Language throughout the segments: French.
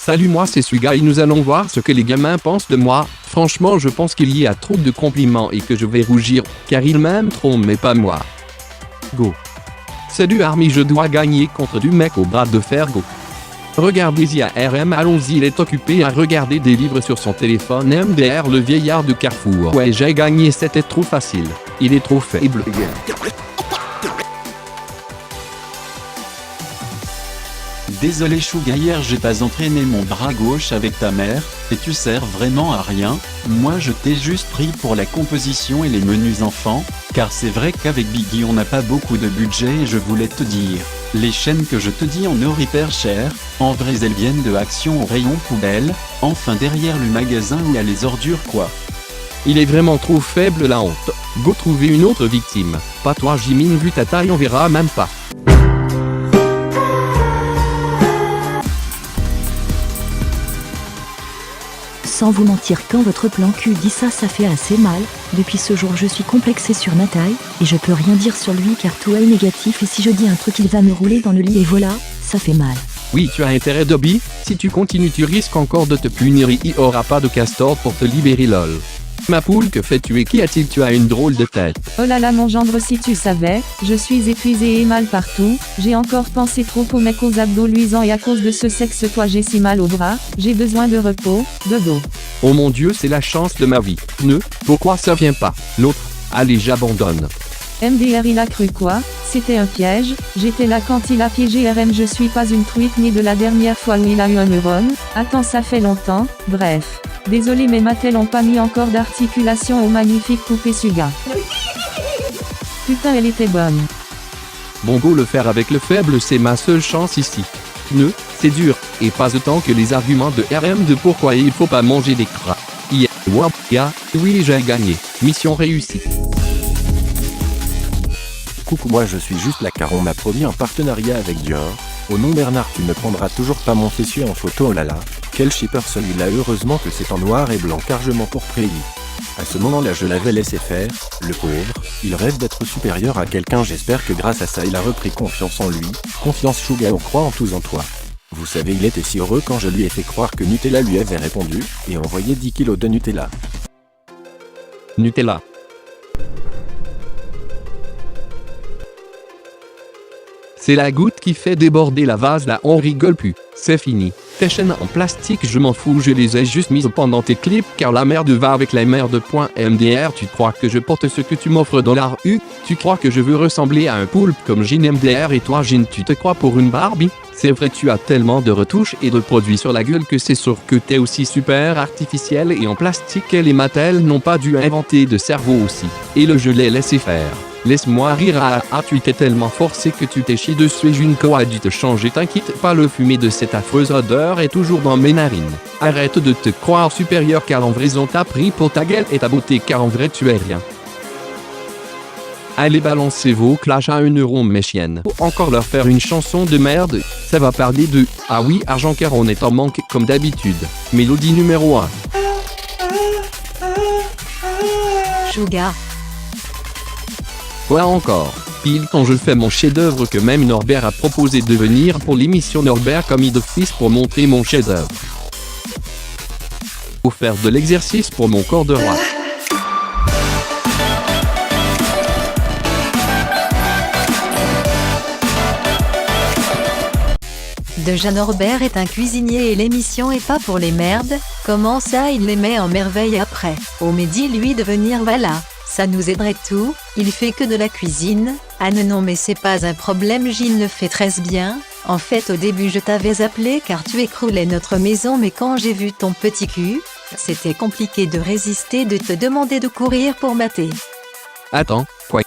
Salut, moi c'est Suga et nous allons voir ce que les gamins pensent de moi. Franchement, je pense qu'il y a trop de compliments et que je vais rougir, car ils m'aiment trop mais pas moi. Go. Salut Army, je dois gagner contre du mec au bras de fer, go. Regardez-y à RM, allons-y, il est occupé à regarder des livres sur son téléphone. MDR, le vieillard de Carrefour. Ouais, j'ai gagné, c'était trop facile. Il est trop faible. Désolé Suga, hier j'ai pas entraîné mon bras gauche avec ta mère, et tu sers vraiment à rien. Moi je t'ai juste pris pour la composition et les menus enfants, car c'est vrai qu'avec Biggie on n'a pas beaucoup de budget et je voulais te dire, les chaînes que je te dis en or hyper cher, en vrai elles viennent de Action au rayon poubelle, enfin derrière le magasin où il y a les ordures quoi. Il est vraiment trop faible, la honte. Go trouver une autre victime. Pas toi Jimin, vu ta taille on verra même pas. Sans vous mentir, quand votre plan cul dit ça, ça fait assez mal. Depuis ce jour je suis complexée sur ma taille, et je peux rien dire sur lui car tout est négatif, et si je dis un truc il va me rouler dans le lit et voilà, ça fait mal. Oui, tu as intérêt Dobby, si tu continues tu risques encore de te punir, il y aura pas de castor pour te libérer lol. Ma poule, que fais-tu et qu'y a-t-il? Tu as une drôle de tête. Oh là là mon gendre, si tu savais, je suis épuisée et mal partout, j'ai encore pensé trop au mec aux abdos luisants et à cause de ce sexe toi j'ai si mal au bras, j'ai besoin de repos, de dos. Oh mon dieu, c'est la chance de ma vie. Pourquoi ça vient pas? L'autre, allez j'abandonne. MDR il a cru quoi? C'était un piège, j'étais là quand il a piégé RM, je suis pas une truite ni de la dernière fois où il a eu un neurone, attends ça fait longtemps, bref. Désolé mais Mattel ont pas mis encore d'articulation au magnifique poupée Suga. Putain elle était bonne. Bon go, le faire avec le faible c'est ma seule chance ici. C'est dur, et pas autant que les arguments de RM de pourquoi il faut pas manger des cras. Oui j'ai gagné, mission réussie. Coucou, moi je suis juste là car on m'a promis un partenariat avec Dior. Oh non Bernard, tu ne prendras toujours pas mon fessier en photo, oh là là. Quel shipper celui-là, heureusement que c'est en noir et blanc car je m'en pourpris. À ce moment-là je l'avais laissé faire, le pauvre, il rêve d'être supérieur à quelqu'un, j'espère que grâce à ça il a repris confiance en lui. Confiance Suga, on croit en tous en toi. Vous savez, il était si heureux quand je lui ai fait croire que Nutella lui avait répondu, et envoyé 10 kilos de Nutella. Nutella. C'est la goutte qui fait déborder la vase, là on rigole plus, c'est fini. Tes chaînes en plastique je m'en fous, je les ai juste mises pendant tes clips car la merde va avec la merde. MDR, tu crois que je porte ce que tu m'offres dans la rue? Tu crois que je veux ressembler à un poulpe comme Jin? MDR, et toi Jin, tu te crois pour une Barbie? C'est vrai, tu as tellement de retouches et de produits sur la gueule que c'est sûr que t'es aussi super artificiel et en plastique, et les Mattel n'ont pas dû inventer de cerveau aussi. Et le je l'ai laissé faire. Laisse-moi rire, tu t'es tellement forcé que tu t'es chié dessus, Junko a dû te changer, t'inquiète pas, le fumet de cette affreuse odeur est toujours dans mes narines. Arrête de te croire supérieur car en vrai on t'a pris pour ta gueule et ta beauté car en vrai tu es rien. Allez balancez vos clashs à 1 euro mes chiennes. Faut encore leur faire une chanson de merde, ça va parler de ah oui argent car on est en manque comme d'habitude. Mélodie numéro 1. Suga. Quoi encore? Pile quand je fais mon chef-d'œuvre que même Norbert a proposé de venir pour l'émission Norbert commis d'office pour montrer mon chef-d'œuvre. Faut faire de l'exercice pour mon corps de roi. Deja Norbert est un cuisinier et l'émission est pas pour les merdes. Comment ça il les met en merveille après? Oh mais dis-lui de venir, voilà. Ça nous aiderait tout, il fait que de la cuisine. Ah non mais c'est pas un problème, Gilles le fait très bien. En fait au début je t'avais appelé car tu écroulais notre maison, mais quand j'ai vu ton petit cul, c'était compliqué de résister de te demander de courir pour mater. Attends, quoi?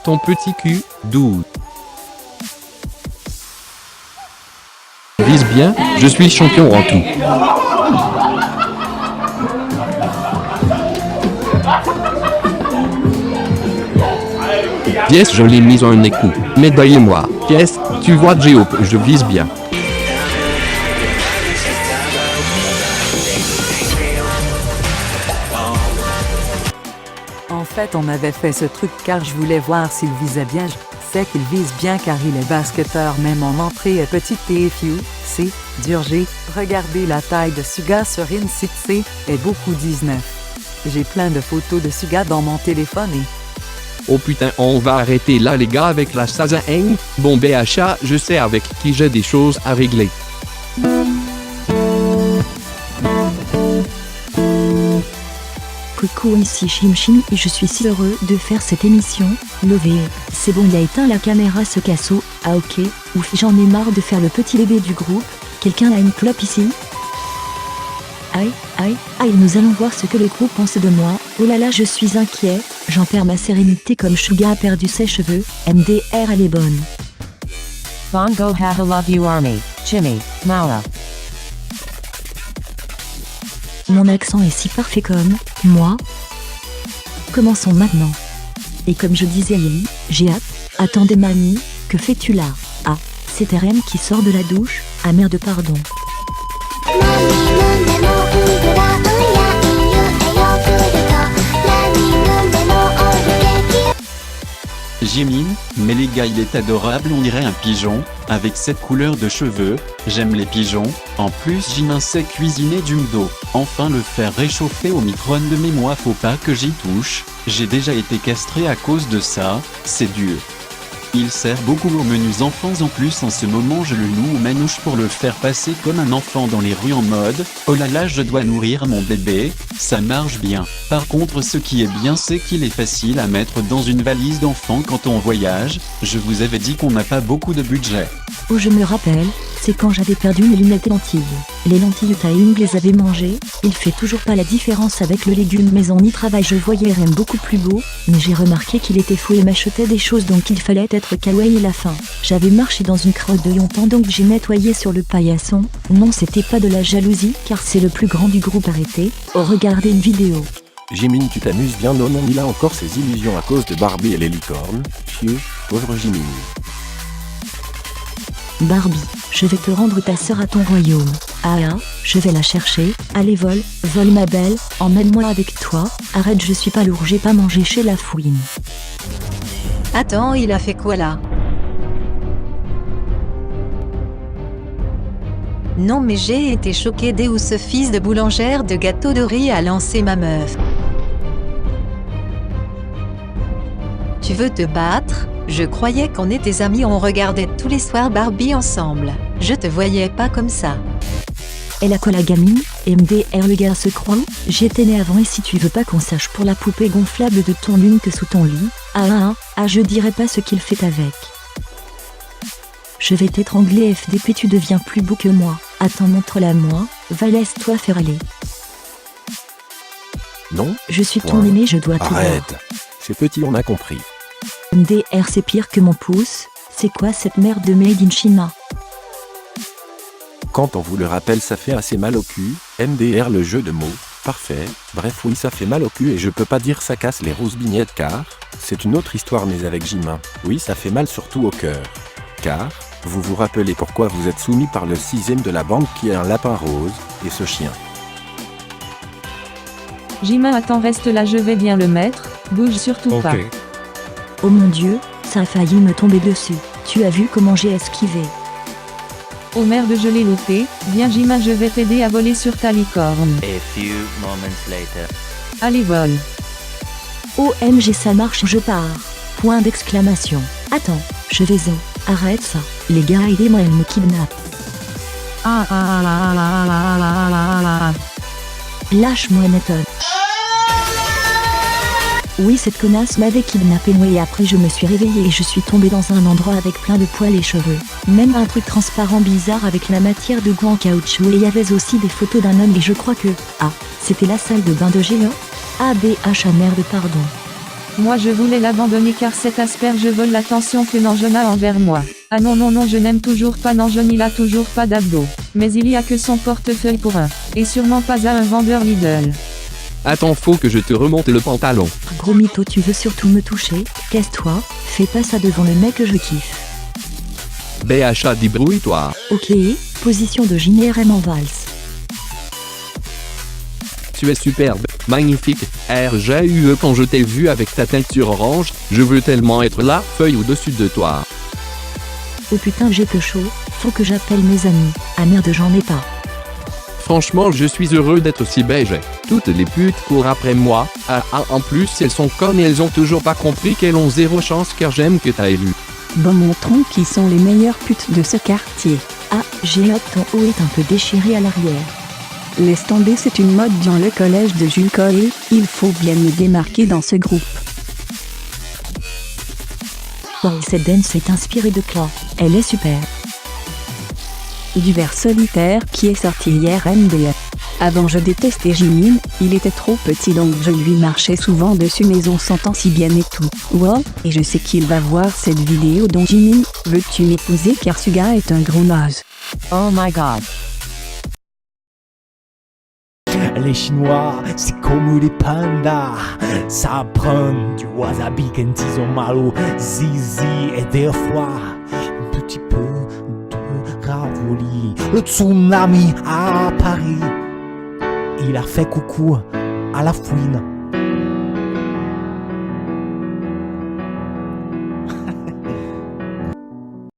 Ton petit cul, d'où? Vise bien, je suis champion en tout. Yes, je l'ai mise en écoute. Médaillez-moi. Yes, tu vois Géo, je vise bien. En fait, on m'avait fait ce truc car je voulais voir s'il visait bien. sais qu'il vise bien car il est basketteur mais mon entrée est petite TFU, c'est dur. J'ai regardé la taille de Suga sur InSite est beaucoup 19. J'ai plein de photos de Suga dans mon téléphone et... Oh putain, on va arrêter là les gars avec la Sazaeng. Bon BHA, je sais avec qui j'ai des choses à régler. Coucou, ici Chim et je suis si heureux de faire cette émission. Lové, c'est bon, il a éteint la caméra ce casso. Ah ok, ouf, j'en ai marre de faire le petit bébé du groupe. Quelqu'un a une clope ici? Aïe, nous allons voir ce que le groupe pense de moi. Oh là là, je suis inquiet, j'en perds ma sérénité comme Suga a perdu ses cheveux. MDR, elle est bonne. Bongo Haha Love You Army, Chimmy, Mala. Mon accent est si parfait comme moi. Commençons maintenant. Et comme je disais à Lily, j'ai hâte. Attendez mamie, que fais-tu là? Ah, c'est RM qui sort de la douche. Ah merde, pardon. Jimin, mais les gars il est adorable, on dirait un pigeon, avec cette couleur de cheveux, j'aime les pigeons, en plus Jimin sait cuisiner du mdo, enfin le faire réchauffer au micro-ondes de mémoire faut pas que j'y touche, j'ai déjà été castré à cause de ça, c'est dur. Il sert beaucoup aux menus enfants en plus en ce moment je le loue aux manouches pour le faire passer comme un enfant dans les rues en mode « Oh là là je dois nourrir mon bébé », ça marche bien. Par contre ce qui est bien c'est qu'il est facile à mettre dans une valise d'enfant quand on voyage, je vous avais dit qu'on n'a pas beaucoup de budget. Oh je me rappelle, c'est quand j'avais perdu mes lunettes et lentilles. Les lentilles Taeyong les avait mangées, il fait toujours pas la différence avec le légume mais on y travaille. Je voyais RM beaucoup plus beau, mais j'ai remarqué qu'il était fou et m'achetait des choses donc il fallait être kawaii à la fin. J'avais marché dans une crotte de yonpan donc j'ai nettoyé sur le paillasson. Non c'était pas de la jalousie car c'est le plus grand du groupe arrêté. Oh regardez une vidéo. Jimin, tu t'amuses bien. Non, il a encore ses illusions à cause de Barbie et les licornes. Chieux, pauvre Jimin. Barbie, je vais te rendre ta sœur à ton royaume. Je vais la chercher. Allez vole ma belle, emmène-moi avec toi. Arrête, je suis pas lourd, j'ai pas mangé chez la fouine. Attends, il a fait quoi là? Non mais j'ai été choquée dès où ce fils de boulangère de gâteau de riz a lancé ma meuf. Tu veux te battre? Je croyais qu'on était amis, on regardait tous les soirs Barbie ensemble. Je te voyais pas comme ça. Elle a quoi la gamine? MDR le gars se croit? J'étais né avant et si tu veux pas qu'on sache pour la poupée gonflable de ton lune que sous ton lit. Je dirais pas ce qu'il fait avec. Je vais t'étrangler FDP, tu deviens plus beau que moi. Attends, montre-la moi, va laisse-toi faire aller. Non. Je suis ton aîné, je dois tout voir. Arrête. C'est petit, on a compris. MDR c'est pire que mon pouce, c'est quoi cette merde de Made in China? Quand on vous le rappelle ça fait assez mal au cul, MDR le jeu de mots, parfait, bref oui ça fait mal au cul et je peux pas dire ça casse les roses bignettes car, c'est une autre histoire mais avec Jimin, oui ça fait mal surtout au cœur. Car, vous vous rappelez pourquoi vous êtes soumis par le 6ème de la bande qui est un lapin rose, et ce chien. Jimin attends reste là je vais bien le mettre, bouge surtout pas. Oh mon dieu, ça a failli me tomber dessus, tu as vu comment j'ai esquivé. Oh merde je l'ai loupé, viens Jimin je vais t'aider à voler sur ta licorne. A few moments later. Allez vole. OMG ça marche, je pars. Point d'exclamation. Attends, je vais arrête ça, les gars aidez-moi, elle me kidnappe. Lâche-moi Nathan. Oui cette connasse m'avait kidnappé moi et après je me suis réveillée et je suis tombée dans un endroit avec plein de poils et cheveux. Même un truc transparent bizarre avec la matière de goût en caoutchouc et il y avait aussi des photos d'un homme et je crois que... c'était la salle de bain de géant. Merde pardon. Moi je voulais l'abandonner car cette asperge vole l'attention que Nanjon a envers moi. Ah non je n'aime toujours pas Nanjon, il a toujours pas d'abdos. Mais il y a que son portefeuille pour un. Et sûrement pas à un vendeur Lidl. Attends, faut que je te remonte le pantalon. Gros mytho, tu veux surtout me toucher? Casse-toi, fais pas ça devant le mec que je kiffe. BHA débrouille-toi. Ok, position de JNRM en valse. tu es superbe, magnifique, RGUE quand je t'ai vu avec ta teinture orange, je veux tellement être là, feuille au-dessus de toi. Oh putain j'ai peu chaud, faut que j'appelle mes amis. Ah merde j'en ai pas. Franchement je suis heureux d'être si beige. Toutes les putes courent après moi, en plus elles sont connes et elles ont toujours pas compris qu'elles ont zéro chance car j'aime que t'as élu. Bon montrons qui sont les meilleures putes de ce quartier. Ah, j'ai hâte ton haut est un peu déchiré à l'arrière. Laisse tomber, c'est une mode dans le collège de Jules Collet, il faut bien me démarquer dans ce groupe. Wow, cette dance est inspirée de Claw, elle est super. Du vers solitaire qui est sorti hier MDF. Avant je détestais Jimin, il était trop petit donc je lui marchais souvent dessus mais on s'entend si bien et tout. Wow, et je sais qu'il va voir cette vidéo dont Jimin, veux-tu m'épouser car ce gars est un gros naze. Oh my god. Les Chinois, c'est comme les pandas. Ça prend du wasabi quand ils ont mal au zizi et des fois un petit peu de ravoli. Le tsunami à Paris, il a fait coucou à la fouine.